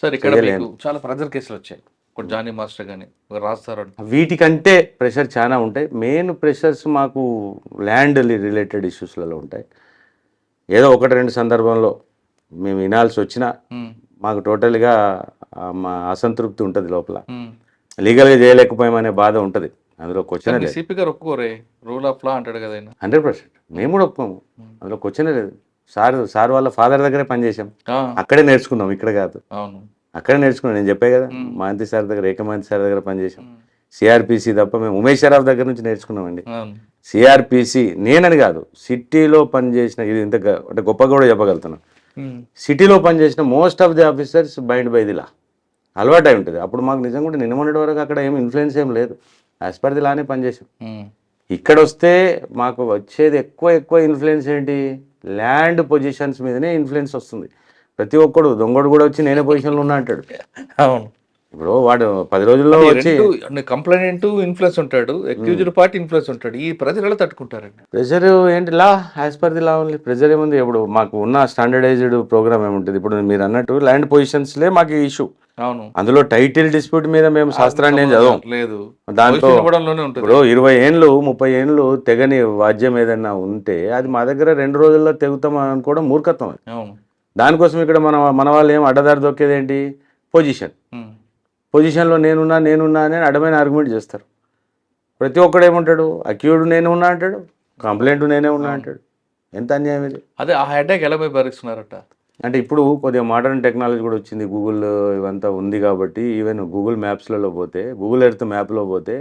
Sir ఇక్కడ మీకు చేయలేను. చాలా ప్రెజర్ కేసులు వచ్చాయి. ఒక జానీ మాస్టర్ గాని, ఒక రాజ్ సార్ అని. వీటికంటే ప్రెషర్ చాలా ఉంటాయి. మెయిన్ ప్రెషర్స్ మాకు ల్యాండ్ రిలేటెడ్ ఇష్యూస్లలో ఉంటాయి. ఏదో ఒకటి రెండు సందర్భంలో మేము వినాల్సి వచ్చినా హ్మ్. మాకు టోటల్గా మా అసంతృప్తి ఉంటుంది లోపల. హ్మ్. లీగల్గా చేయలేకపోయామనే బాధ ఉంటుంది. అందులో క్వశ్చన్ కానీ లేదు. సిపి గారు ఒప్పుకోరే. రూల్ ఆఫ్ లా అంటాడు కదా ఆయన. 100% మేము కూడా ఒప్పుకోము. అందులో క్వశ్చనే లేదు. సార్ వాళ్ళ ఫాదర్ దగ్గరే పనిచేసాం. ఆ, అక్కడే నేర్చుకున్నాం, ఇక్కడ కాదు. అవును. అక్కడే నేర్చుకున్నాం. నేను చెప్పే కదా, మహంతి సార్ దగ్గర, ఏకమహంతి సార్ దగ్గర పనిచేసాం. సిఆర్పిసి తప్ప మేము ఉమేష్ షరాఫ్ దగ్గర నుంచి నేర్చుకున్నామండి. అవును. సిఆర్పిసి నేనని కాదు, సిటీలో పనిచేసిన, ఇది ఇంత అంటే గొప్పగా కూడా చెప్పగలుగుతున్నాను. హ్మ్. సిటీలో పనిచేసిన most of the officers bind by the law, అలవాటు అయి ఉంటుంది. అప్పుడు మాకు నిజంగా కూడా నిన్న మొన్నటి వరకు అక్కడ ఏం ఇన్ఫ్లుయెన్స్ ఏం లేదు. యాజ్ పర్ ది లానే పనిచేసాం. హ్మ్. ఇక్కడ వస్తే మాకు వచ్చేది ఎక్కువ ఇన్ఫ్లుయెన్స్ ఏంటి, ల్యాండ్ పొజిషన్స్ మీదనే ఇన్ఫ్లుయెన్స్ వస్తుంది. ప్రతి ఒక్కడు దొంగడు కూడా వచ్చి నేనే పొజిషన్లో ఉన్నా అంటాడు. అవును. ఇప్పుడు వాడు 10 రోజుల్లో వచ్చి కంప్లైంట్ ఇన్ఫ్లుయెన్స్ ఉంటాడు, అక్యూజ్డ్ పార్టీ ఇన్ఫ్లుయెన్స్ ఉంటాడు. ఈ ప్రజలు ఎలా తట్టుకుంటారండి? ప్రెజర్ ఏంటి, లా as per the law only. Pressure ఏముంది, ఇప్పుడు మాకు ఉన్న స్టాండర్డైజ్డ్ ప్రోగ్రామ్ ఏముంటుంది. ఇప్పుడు మీరు అన్నట్టు ల్యాండ్ పొజిషన్స్లే మాకు ఇష్యూ. అవును. అందులో టైటిల్ డిస్ప్యూట్ మీద మేము శాస్త్రాన్ని ఏం చదవం. లేదు. దాంట్లో పొజిషన్ ఇవ్వడంలోనే ఉంటుంది. ఇప్పుడు 20 ఏళ్ళు 30 ఏళ్ళు తెగని వాద్యం ఏదన్నా ఉంటే అది మా దగ్గర 2 రోజుల్లో తెగుతాం అనుకోవడం మూర్ఖత్వం అది. అవును. దానికోసం ఇక్కడ మన వాళ్ళు ఏం అడ్డదారి దొక్కేది ఏంటి, పొజిషన్. హ్మ్. పొజిషన్లో నేనున్నా అని అడ్డమైన ఆర్గ్యుమెంట్ చేస్తారు. ప్రతి ఒక్కడు ఏముంటాడు, అక్యూడ్ నేను ఉన్నా అంటాడు, కంప్లైంట్ నేనే ఉన్నా అంటాడు. ఎంత అన్యాయం ఇది. అదే ఆ హెడేక్ ఎలా పోయి భరిస్తున్నారట? అంటే ఇప్పుడు కొద్దిగా మోడర్న్ టెక్నాలజీ కూడా వచ్చింది, గూగుల్ ఇవంతా ఉంది కాబట్టి. ఈవెన్ గూగుల్ మ్యాప్స్లలో పోతే, గూగుల్ ఎర్త్ మ్యాప్లో పోతే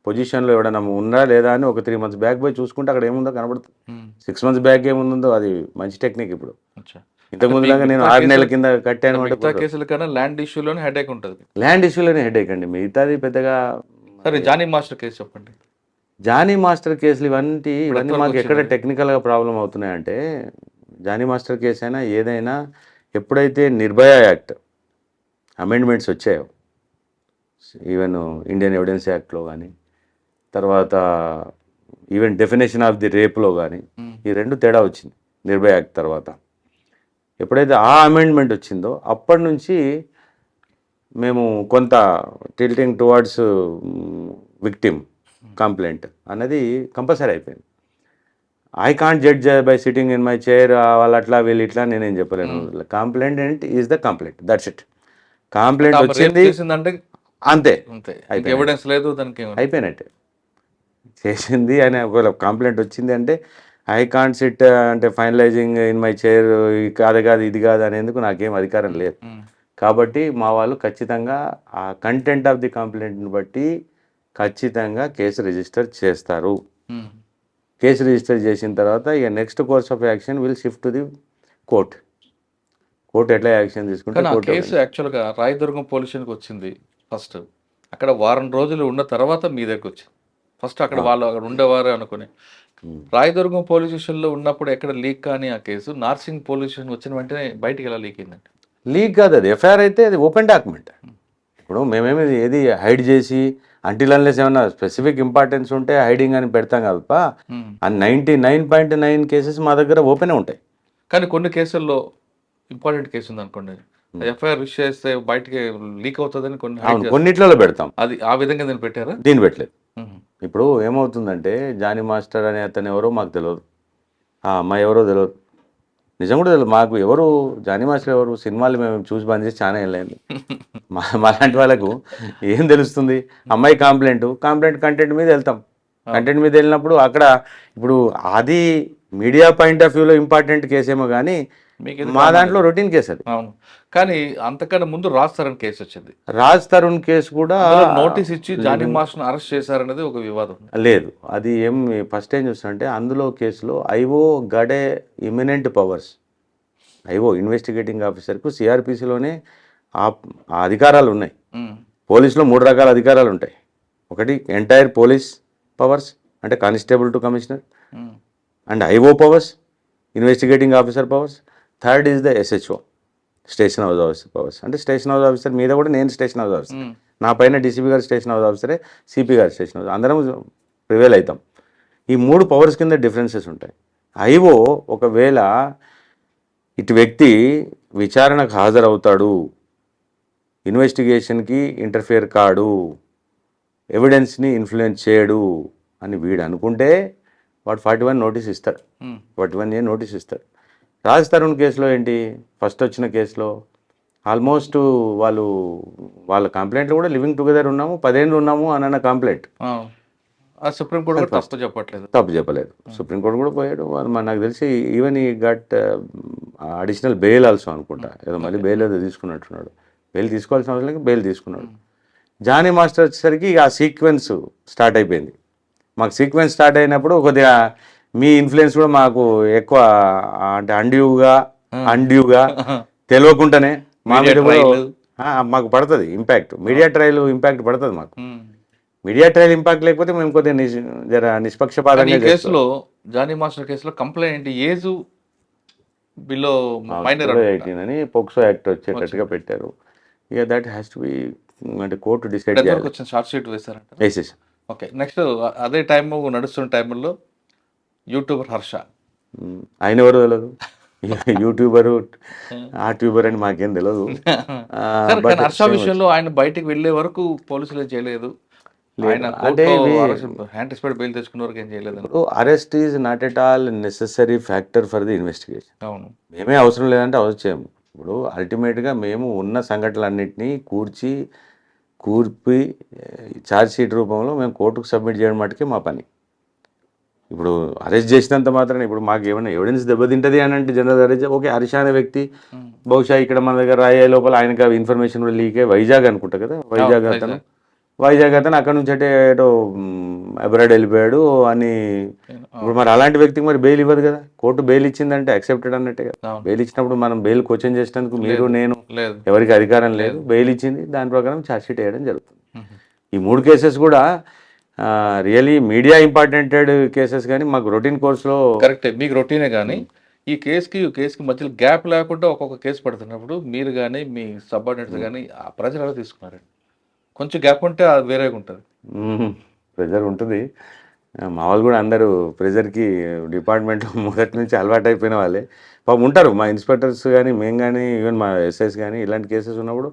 పొజిషన్లో ఎవడన్నా ఉందా లేదా అని ఒక 3 months బ్యాక్ పోయి చూసుకుంటే అక్కడ ఏముందో కనబడుతుంది. 6 months బ్యాక్ ఏముందో అది మంచి టెక్నిక్. ఇప్పుడు అచ్చా. ఇంతకుముందు లాగా నేను 6 నెలల కింద కట్టాను అంటే మిగతా కేసుల కన్నా ల్యాండ్ ఇష్యూలోనే హెడేక్ ఉంటుంది. ల్యాండ్ ఇష్యూలోనే హెడేక్ అండి, మిగతాది పెద్దగా. సరే, జానీ మాస్టర్ కేసు చెప్పండి. జానీ మాస్టర్ కేసులు ఇవన్నీ మాకు ఎక్కడ టెక్నికల్గా ప్రాబ్లం అవుతున్నాయంటే, జానీ మాస్టర్ కేసు అయినా ఏదైనా ఎప్పుడైతే నిర్భయ యాక్ట్ అమెండ్మెంట్స్ వచ్చాయో, ఈవెన్ ఇండియన్ ఎవిడెన్స్ యాక్ట్లో కానీ, తర్వాత ఈవెన్ డెఫినేషన్ ఆఫ్ ది రేప్లో కానీ, ఈ రెండు తేడా వచ్చింది నిర్భయ యాక్ట్ తర్వాత. ఎప్పుడైతే ఆ అమెండ్మెంట్ వచ్చిందో అప్పటి నుంచి మేము కొంత టిల్టింగ్ టువర్డ్స్ విక్టిమ్ కంప్లైంట్ అన్నది కంపల్సరీ అయిపోయింది. I can't judge by sitting in my chair, వాళ్ళు అట్లా వీళ్ళు ఇట్లా నేనేం చెప్పలేను. Complaint is the complaint, that's it. Complaint వచ్చింది అంతే, ఎవిడెన్స్ లేదు దానికి, అయిపోయినట్టే. చేసింది అని ఒకవేళ కంప్లైంట్ వచ్చింది అంటే ఐ కాంట్ సిట్ అంటే ఫైనలైజింగ్ ఇన్ మై చైర్, కాదు ఇది కాదు అనేందుకు నాకేం అధికారం లేదు. కాబట్టి మా వాళ్ళు ఖచ్చితంగా ఆ కంటెంట్ ఆఫ్ ది కంప్లైంట్ని బట్టి ఖచ్చితంగా కేసు రిజిస్టర్ చేస్తారు. కేసు రిజిస్టర్ చేసిన తర్వాత ఇక next course of action will shift to the court. Court ఎట్లా యాక్షన్ తీసుకుంటే కేసు యాక్చువల్గా రాయదుర్గం పోలీస్ స్టేషన్కి వచ్చింది ఫస్ట్. అక్కడ వారం రోజులు ఉన్న తర్వాత మీ దగ్గరకు వచ్చింది. ఫస్ట్ అక్కడ వాళ్ళు అక్కడ ఉండేవారు అనుకుని రాయదుర్గం పోలీస్ స్టేషన్లో ఉన్నప్పుడు ఎక్కడ లీక్ కానీ ఆ కేసు నార్సింగ్ పోలీస్ స్టేషన్ వచ్చిన వెంటనే బయటికి ఎలా లీక్ అయిందండి? లీక్ కాదు, అది ఎఫ్ఐఆర్ అయితే అది ఓపెన్ డాక్యుమెంట్. ఇప్పుడు మేమేమి ఏది హైడ్ చేసి అంటిల్ అన్లెస్ ఏమైనా స్పెసిఫిక్ ఇంపార్టెన్స్ ఉంటే హైడింగ్ అని పెడతాం కదప్ప. ఆ 99.9 కేసెస్ మా దగ్గర ఓపెనే ఉంటాయి. కానీ కొన్ని కేసుల్లో ఇంపార్టెంట్ కేసు ఉంది అనుకోండి, ఎఫ్ఐఆర్ రిజిస్టర్ చేస్తే బయటికి లీక్ అవుతుందని కొన్నిట్లలో పెడతాం. అది ఆ విధంగా నేను పెట్టారా? దీన్ని పెట్టలేదు. ఇప్పుడు ఏమవుతుందంటే జానీ మాస్టర్ అనే అతను ఎవరో మాకు తెలియదు, ఆ అమ్మాయి ఎవరో తెలియదు, నిజం కూడా తెలియదు మాకు. ఎవరు జానీ మాస్టర్ ఎవరు, సినిమాలు మేము చూసి బంద్ చేసి చాలా వెళ్ళలేదు. మాలాంటి వాళ్ళకు ఏం తెలుస్తుంది? అమ్మాయి కంప్లైంట్ కంటెంట్ మీద వెళ్తాం. కంటెంట్ మీద వెళ్ళినప్పుడు అక్కడ ఇప్పుడు అది మీడియా పాయింట్ ఆఫ్ వ్యూలో ఇంపార్టెంట్ కేసేమో కానీ మా దాంట్లో రొటీన్ కేసు అది. అవును. కానీ అంతకన్నా ముందు రాజ్ తరుణ్ కేసు వచ్చింది. రాజ్ తరుణ్ కేసు కూడా నోటీస్ ఇచ్చి జానీ మాస్టర్ని అరెస్ట్ చేశారనేది ఒక వివాదం. లేదు, అది ఏం ఫస్ట్ ఏం చూస్తుంటే అందులో కేసులో ఐఓ గడే ఇమినెంట్ పవర్స్. ఐఓ ఇన్వెస్టిగేటింగ్ ఆఫీసర్కు సిఆర్పిసిలోనే ఆ అధికారాలు ఉన్నాయి. పోలీసులో 3 రకాల అధికారాలు ఉంటాయి. ఒకటి ఎంటైర్ పోలీస్ పవర్స్ అంటే constable to commissioner, and IO powers investigating officer powers. Third is the SHO station house officer powers. అంటే స్టేషన్ హౌస్ ఆఫీసర్ మీద కూడా నేను స్టేషన్ హౌస్ ఆఫీసర్, నా పైన డీసీపీ గారు స్టేషన్ హౌస్ ఆఫీసరే, సిపి గారు స్టేషన్ హౌస్, అందరం ప్రివేల్ అవుతాం. ఈ 3 పవర్స్ కింద డిఫరెన్సెస్ ఉంటాయి. ఐఓ ఒకవేళ ఇటు వ్యక్తి విచారణకు హాజరవుతాడు ఇన్వెస్టిగేషన్కి ఇంటర్ఫియర్ కాడు, ఎవిడెన్స్ని ఇన్ఫ్లుయెన్స్ చేయడు అని వీడు అనుకుంటే వాడు 41 నోటీస్ ఇస్తాడు, 41A నోటీస్ ఇస్తాడు. రాజ్ తరుణ్ కేసులో ఏంటి, ఫస్ట్ వచ్చిన కేసులో ఆల్మోస్ట్ వాళ్ళ కంప్లైంట్లో కూడా లివింగ్ టుగెదర్ ఉన్నాము, 10 ఏళ్ళు ఉన్నాము అని అన్న కంప్లైంట్. ఆ సుప్రీంకోర్టు కూడా తప్పు చెప్పట్లేదు. తప్పు చెప్పలేదు, సుప్రీంకోర్టు కూడా పోయాడు. నాకు తెలిసి ఈవెన్ ఈ గట్ అడిషనల్ బెయిల్ ఆల్సో అనుకుంటా, ఏదో మళ్ళీ బెయిల్ ఏదో తీసుకున్నట్టున్నాడు. బెయిల్ తీసుకోవాల్సిన అవసరం లేదు, బెయిల్ తీసుకున్నాడు. జానీ మాస్టర్ వచ్చేసరికి ఆ సీక్వెన్స్ స్టార్ట్ అయిపోయింది. మాకు సీక్వెన్స్ స్టార్ట్ అయినప్పుడు కొద్దిగా మీ ఇన్ఫ్లుయెన్స్ కూడా మాకు ఎక్కువ, అంటే అండ్యూగా తెలియకుండానే మా మీద కూడా మాకు పడుతుంది ఇంపాక్ట్. మీడియా ట్రయల్ ఇంపాక్ట్ పడుతుంది మాకు. మీడియా ట్రయల్ ఇంపాక్ట్ లేకపోతే మేము కొద్దిగా జర నిష్పక్షపాతంగా. కేసులో జానీ మాస్టర్ కేసులో కంప్లైంట్ ఏజ్ బిలో మైనర్ 18 అని పోక్సో యాక్ట్ వచ్చేటట్టుగా పెట్టారు. ఇక దట్ హ్యాస్ టు బి, అంటే కోర్టు డిసైడ్ చేయాలి. షార్ట్ షీట్ వేశారంట. వేసేసాం. ఓకే, నెక్స్ట్ అదే టైం నడుస్తున్న టైంలో యూట్యూబర్ హర్ష, ఆయన ఎవరు తెలియదు, యూట్యూబరు ఆ ట్యూబర్ అని మాకేం తెలియదు. హర్ష విషయంలో ఆయన బయటికి వెళ్ళే వరకు పోలీసులు ఏం చేయలేదు. బెయిల్ తెచ్చుకున్న వరకు ఏం చేయలేదు. Arrest is not at all necessary factor for the investigation. అవును, మేమే అవసరం లేదంటే అవసరం చేయము. ఇప్పుడు అల్టిమేట్గా మేము ఉన్న సంఘటనలన్నింటినీ కూర్పి ఛార్జ్ షీట్ రూపంలో మేము కోర్టుకు సబ్మిట్ చేయడం మటుకే మా పని. ఇప్పుడు అరెస్ట్ చేసినంత మాత్రం ఇప్పుడు మాకు ఏమైనా ఎవిడెన్స్ దెబ్బతింటుంది అని అంటే జనరల్ అరెస్ట్, ఓకే, హర్ష అనే వ్యక్తి బహుశా ఇక్కడ మన దగ్గర రాయే లోపల ఆయనకు ఇన్ఫర్మేషన్ కూడా లీక్ అయ్యి వైజాగ్ అనుకుంటా కదా, వైజాగ్ అతను అక్కడ నుంచి అంటే ఏటో అబ్రాడ్ వెళ్ళిపోయాడు అని. ఇప్పుడు మరి అలాంటి వ్యక్తికి మరి బెయిల్ ఇవ్వదు కదా, కోర్టు బెయిల్ ఇచ్చిందంటే యాక్సెప్టెడ్ అన్నట్టే కదా. బెయిల్ ఇచ్చినప్పుడు మనం బెయిల్ క్వశ్చన్ చేసినందుకు మీరు నేను ఎవరికి అధికారం లేదు. బెయిల్ ఇచ్చింది, దాని ప్రకారం ఛార్జ్ షీట్ వేయడం జరుగుతుంది. ఈ 3 కేసెస్ కూడా రియలీ మీడియా ఇంపార్టెంటెడ్ కేసెస్, కానీ మాకు రొటీన్ కోర్సులో కరెక్టే, మీకు రొటీనే. కానీ ఈ కేసుకి మధ్యలో గ్యాప్ లేకుండా ఒక్కొక్క కేసు పడుతున్నప్పుడు మీరు కానీ మీ సబార్డినేట్స్ కానీ ప్రజలు ఎలా తీసుకున్నారండి? కొంచెం గ్యాప్ ఉంటే అది వేరేగా ఉంటుంది. ప్రెజర్ ఉంటుంది. మా వాళ్ళు కూడా అందరూ ప్రెజర్కి డిపార్ట్మెంట్లో మొదటి నుంచి అలవాటు అయిపోయిన వాళ్ళే పాపం ఉంటారు. మా ఇన్స్పెక్టర్స్ కానీ మేము కానీ ఈవెన్ మా ఎస్ఐస్ కానీ ఇలాంటి కేసెస్ ఉన్నప్పుడు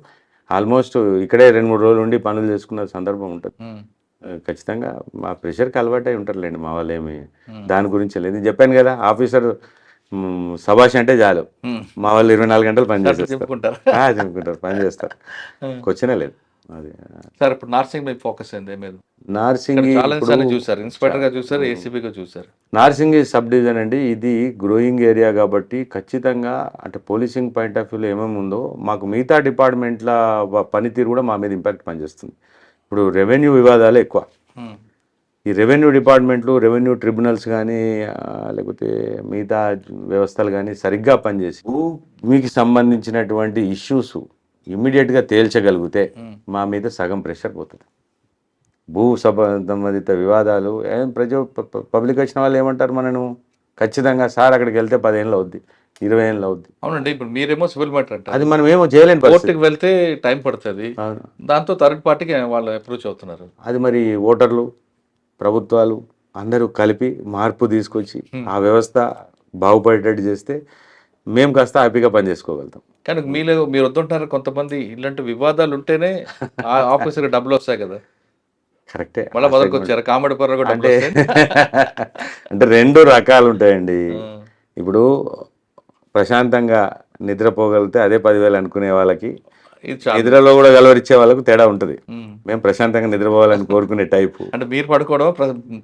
ఆల్మోస్ట్ ఇక్కడే 2-3 రోజులు ఉండి పనులు చేసుకున్న సందర్భం ఉంటుంది. ఖచ్చితంగా మా ప్రెషర్కి అలవాటు అయి ఉంటారులేండి మా వాళ్ళు. ఏమి దాని గురించి లేదు. చెప్పాను కదా, ఆఫీసర్ సభాష్ అంటే చాలు మా వాళ్ళు 24 గంటలు పని చేస్తారు, చెప్పుకుంటారు, పని చేస్తారు. క్వశ్చనే లేదు. అది సార్ ఇప్పుడు నార్సింగ్ మీద ఫోకస్ అయింది మీద. నార్సింగ్ చూసారు, ఇన్స్పెక్టర్ గా చూసారు, ఏసీబీగా చూసారు. నార్సింగ్ సబ్ డివిజన్ అండి, ఇది గ్రోయింగ్ ఏరియా కాబట్టి ఖచ్చితంగా అంటే పోలీసింగ్ పాయింట్ ఆఫ్ వ్యూలో ఏమేమి ఉందో మాకు మిగతా డిపార్ట్మెంట్ల పనితీరు కూడా మా మీద ఇంపాక్ట్ పనిచేస్తుంది. ఇప్పుడు రెవెన్యూ వివాదాలు ఎక్కువ. ఈ రెవెన్యూ డిపార్ట్మెంట్లు, రెవెన్యూ ట్రిబ్యునల్స్ కానీ లేకపోతే మిగతా వ్యవస్థలు కానీ సరిగ్గా పనిచేసి భూమికి సంబంధించినటువంటి ఇష్యూస్ ఇమ్మీడియట్గా తేల్చగలిగితే మా మీద సగం ప్రెషర్ పోతుంది. భూ సంబంధిత వివాదాలు పబ్లిక్ వచ్చిన వాళ్ళు ఏమంటారు, మనను ఖచ్చితంగా సార్ అక్కడికి వెళ్తే 10 ఏళ్ళు అవుద్ది, 20 ఏళ్ళు అవుద్ది. అవునండి, ఇప్పుడు మీరేమో సివిల్ మ్యాటర్ అంటే అది మనం ఏమో చేయలేని కోర్టుకి వెళ్తే టైం పడుతుంది. దాంతో థర్డ్ పార్టీకి వాళ్ళు అప్రోచ్ అవుతున్నారు. అది మరి ఓటర్లు, ప్రభుత్వాలు అందరూ కలిపి మార్పు తీసుకొచ్చి ఆ వ్యవస్థ బాగుపడేటట్టు చేస్తే మేము కాస్త హ్యాపీగా పని చేసుకోగలుగుతాం. కానీ మీరు వద్దుంటారు కొంతమంది, ఇలాంటి వివాదాలు ఉంటేనే ఆఫీసర్ డబ్బులు వస్తాయి కదా. కరెక్టే, మళ్ళీ మొదలుకు వచ్చారు కామెడీ పర్ర కూడా. అంటే 2 రకాలు ఉంటాయండి. ఇప్పుడు ప్రశాంతంగా నిద్రపోగలిగితే అదే 10,000 అనుకునే వాళ్ళకి, నిద్రలో కూడా గలవరిచ్చే వాళ్ళకు తేడా ఉంటుంది. మేము ప్రశాంతంగా నిద్రపోవాలని కోరుకునే టైపు. అంటే మీరు పడుకోవడం,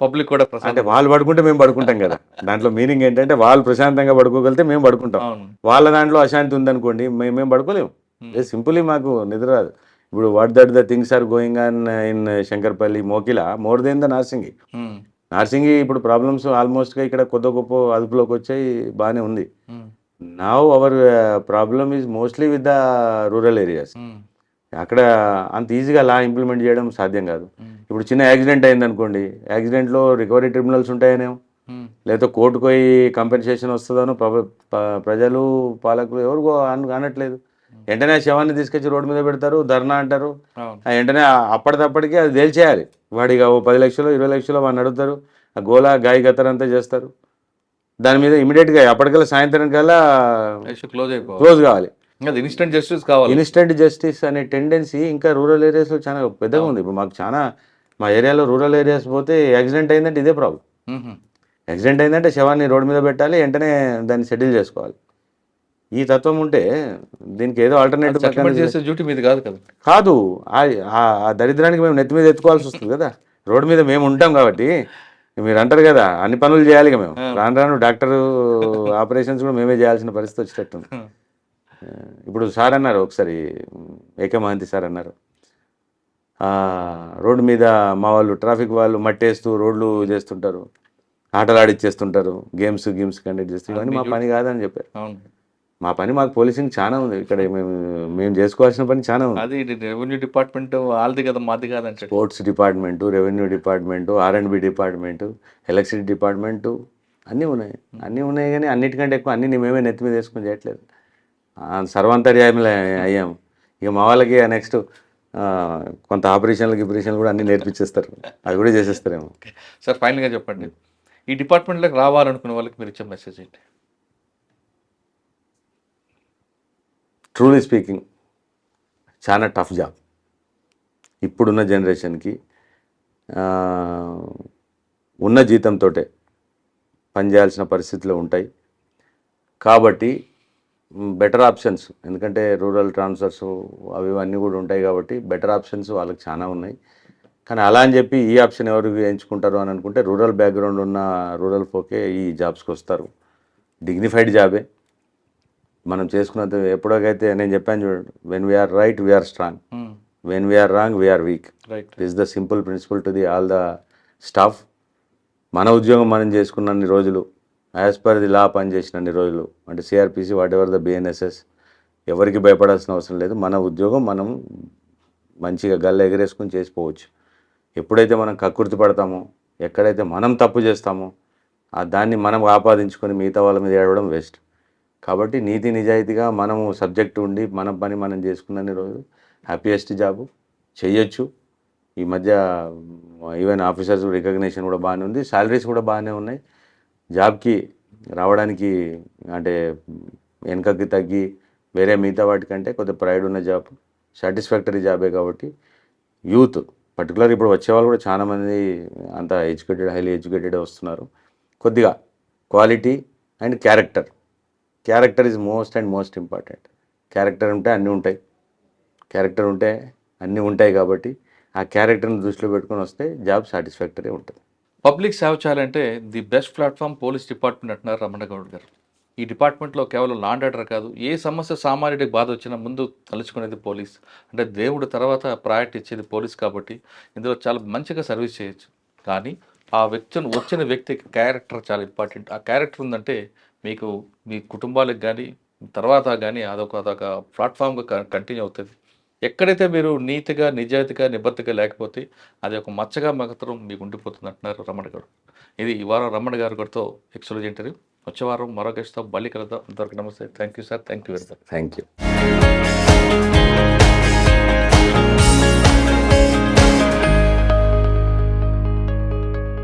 పబ్లిక్ కూడా అంటే వాళ్ళు పడుకుంటే మేము పడుకుంటాం కదా. దాంట్లో మీనింగ్ ఏంటంటే వాళ్ళు ప్రశాంతంగా పడుకోగలిగితే మేము పడుకుంటాం. వాళ్ళ దాంట్లో అశాంతి ఉందనుకోండి, మేము పడుకోలేము. సింపుల్లీ మాకు నిద్ర రాదు. ఇప్పుడు what that the things are going on in Shankarpalli, Mokila, more than the Narsingi ఇప్పుడు ప్రాబ్లమ్స్ ఆల్మోస్ట్గా ఇక్కడ కొద్ది గొప్ప అదుపులోకి వచ్చాయి, బాగానే ఉంది. Now our problem is mostly with the rural areas. అక్కడ అంత ఈజీగా లా ఇంప్లిమెంట్ చేయడం సాధ్యం కాదు. ఇప్పుడు చిన్న యాక్సిడెంట్ అయింది అనుకోండి, యాక్సిడెంట్లో రికవరీ ట్రిబ్యునల్స్ ఉంటాయనేమో, లేకపోతే కోర్టుకు పోయి కంపెన్సేషన్ వస్తుందనో ప్రజలు, పాలకులు ఎవరు అనట్లేదు. వెంటనే శవాన్ని తీసుకొచ్చి రోడ్డు మీద పెడతారు, ధర్నా అంటారు. వెంటనే అప్పటికప్పటికి అది తేల్చేయాలి. వాడిగా 10 లక్షలు 20 లక్షలు వాడిని అడుగుతారు, ఆ గోలా గాయ గతరంతా చేస్తారు. దాని మీద ఇమీడియట్గా అప్పటికల్లా సాయంత్రం కల్లా క్లోజ్ కావాలి. అది ఇన్స్టెంట్ జస్టిస్ కావాలి. ఇన్స్టెంట్ జస్టిస్ అనే టెండెన్సీ ఇంకా రూరల్ ఏరియాస్లో చాలా పెద్దగా ఉంది. ఇప్పుడు మాకు చాలా మా ఏరియాలో రూరల్ ఏరియాస్ పోతే యాక్సిడెంట్ అయిందంటే ఇదే ప్రాబ్లం. మ్మ్. యాక్సిడెంట్ అయిందంటే శవాన్ని రోడ్డు మీద పెట్టాలి, వెంటనే దాన్ని సెటిల్ చేసుకోవాలి. ఈ తత్వం ఉంటే దీనికి ఏదో ఆల్టర్నేటివ్ సెటిల్మెంట్ చేసే డ్యూటీ మీది కాదు కదా. కాదు. ఆ దరిద్రానికి మేము నెత్తి మీద ఎత్తుకోవాల్సి వస్తుంది కదా. రోడ్డు మీద మేము ఉంటాం కాబట్టి మీరు అంటారు కదా అన్ని పనులు చేయాలి ఇక మేము. రాను రాను డాక్టర్ ఆపరేషన్స్ కూడా మేమే చేయాల్సిన పరిస్థితి వచ్చేటట్టుంది. ఇప్పుడు సార్ అన్నారు ఒకసారి, ఏకే మహంతి సార్ అన్నారు, రోడ్డు మీద మా వాళ్ళు ట్రాఫిక్ వాళ్ళు మట్టేస్తూ రోడ్లు చేస్తుంటారు, ఆటలు ఆడిచ్చేస్తుంటారు, గేమ్స్ కండక్ట్ చేస్తూ, ఇవన్నీ మా పని కాదని చెప్పారు. అవును, మా పని మాకు పోలీసింగ్ చాలా ఉంది ఇక్కడ, మేము చేసుకోవాల్సిన పని చాలా ఉంది. అది రెవెన్యూ డిపార్ట్మెంట్ వాళ్ళది కదా, మాది కాదంటే. Sports department, revenue department, R&B department, electricity department, అన్నీ ఉన్నాయి కానీ అన్నిటికంటే ఎక్కువ అన్నీ మేమే నెత్తి మీద వేసుకొని చేయట్లేదు. సర్వాంతర్యామిలో అయ్యాము. ఇక మా వాళ్ళకి నెక్స్ట్ కొంత ఆపరేషన్లు కూడా అన్నీ నేర్పించేస్తారు, అవి కూడా చేసేస్తారేమో. సార్ ఫైనల్గా చెప్పండి, ఈ డిపార్ట్మెంట్లోకి రావాలనుకునే వాళ్ళకి మీరు ఇచ్చే మెసేజ్ ఏంటి? ట్రూలీ స్పీకింగ్ చాలా టఫ్ జాబ్. ఇప్పుడున్న జనరేషన్కి ఉన్న జీతంతో పనిచేయాల్సిన పరిస్థితులు ఉంటాయి. కాబట్టి బెటర్ ఆప్షన్స్, ఎందుకంటే రూరల్ ట్రాన్స్ఫర్స్ అవి అన్నీ కూడా ఉంటాయి కాబట్టి బెటర్ ఆప్షన్స్ వాళ్ళకి చాలా ఉన్నాయి. కానీ అలా అని చెప్పి ఈ ఆప్షన్ ఎవరు ఎంచుకుంటారు అని అనుకుంటే రూరల్ బ్యాక్గ్రౌండ్ ఉన్న రూరల్ ఫోకే ఈ జాబ్స్కి వస్తారు. డిగ్నిఫైడ్ జాబే మనం చేసుకున్నంత. ఎప్పుడైతే నేను చెప్పాను చూడండి, when we are right we are strong, when we are wrong we are weak. This the simple principle to the all the staff. మన ఉద్యోగం మనం చేసుకున్నన్ని రోజులు, యాజ్ పర్ ది లా పనిచేసినన్ని రోజులు, అంటే CRPC whatever the BNSS, ఎవరికి భయపడాల్సిన అవసరం లేదు. మన ఉద్యోగం మనం మంచిగా గల్ల ఎగరేసుకుని చేసిపోవచ్చు. ఎప్పుడైతే మనం కక్కుర్తి పడతామో, ఎక్కడైతే మనం తప్పు చేస్తామో దాన్ని మనం ఆపాదించుకొని మిగతా వాళ్ళ మీద ఏడవడం వేస్ట్. కాబట్టి నీతి నిజాయితీగా మనము సబ్జెక్ట్ ఉండి మన పని మనం చేసుకున్నన్ని రోజులు హ్యాపీయెస్ట్ జాబు చేయొచ్చు. ఈ మధ్య ఈవెన్ ఆఫీసర్స్ రికగ్నిషన్ కూడా బాగానే ఉంది, శాలరీస్ కూడా బాగానే ఉన్నాయి. జాబ్కి రావడానికి అంటే వెనకకి తగ్గి వేరే మిగతా వాటికంటే కొద్దిగా ప్రైడ్ ఉన్న జాబ్, సాటిస్ఫాక్టరీ జాబే. కాబట్టి యూత్ పర్టికులర్ ఇప్పుడు వచ్చేవాళ్ళు కూడా చాలామంది అంత హైలీ ఎడ్యుకేటెడ్ వస్తున్నారు. కొద్దిగా quality and character is most important. Character ఉంటే అన్నీ ఉంటాయి కాబట్టి ఆ క్యారెక్టర్ని దృష్టిలో పెట్టుకొని వస్తే జాబ్ సాటిస్ఫాక్టరీ ఉంటుంది. పబ్లిక్ సేవ చేయాలంటే the best platform police department అంటున్నారు రమణ గౌడ్ గారు. ఈ డిపార్ట్మెంట్లో కేవలం లా అండ్ ఆర్డర్ కాదు, ఏ సమస్య సామాన్యుడికి బాధ వచ్చినా ముందు తలుచుకునేది పోలీస్. అంటే దేవుడు తర్వాత ప్రయారిటీ ఇచ్చేది పోలీస్ కాబట్టి ఇందులో చాలా మంచిగా సర్వీస్ చేయొచ్చు. కానీ ఆ వచ్చిన వ్యక్తికి క్యారెక్టర్ చాలా ఇంపార్టెంట్. ఆ క్యారెక్టర్ ఉందంటే మీకు మీ కుటుంబాలకు కానీ తర్వాత కానీ అదొక ప్లాట్ఫామ్గా కంటిన్యూ అవుతుంది. ఎక్కడైతే మీరు నీతిగా నిజాయితీగా నిబద్ధతగా లేకపోతే అది ఒక మచ్చగా మాత్రం మీకు ఉండిపోతుంది అంటున్నారు రమణ గారు. ఇది ఈ వారం రమణ గారితో ఎక్స్క్లూజివ్ ఇంటర్వ్యూ. వచ్చే వారం మరో గెస్ట్తో మళ్ళీ కలుద్దాం. అంతవరకు నమస్తే. Thank you sir. Thank you very much. Thank you.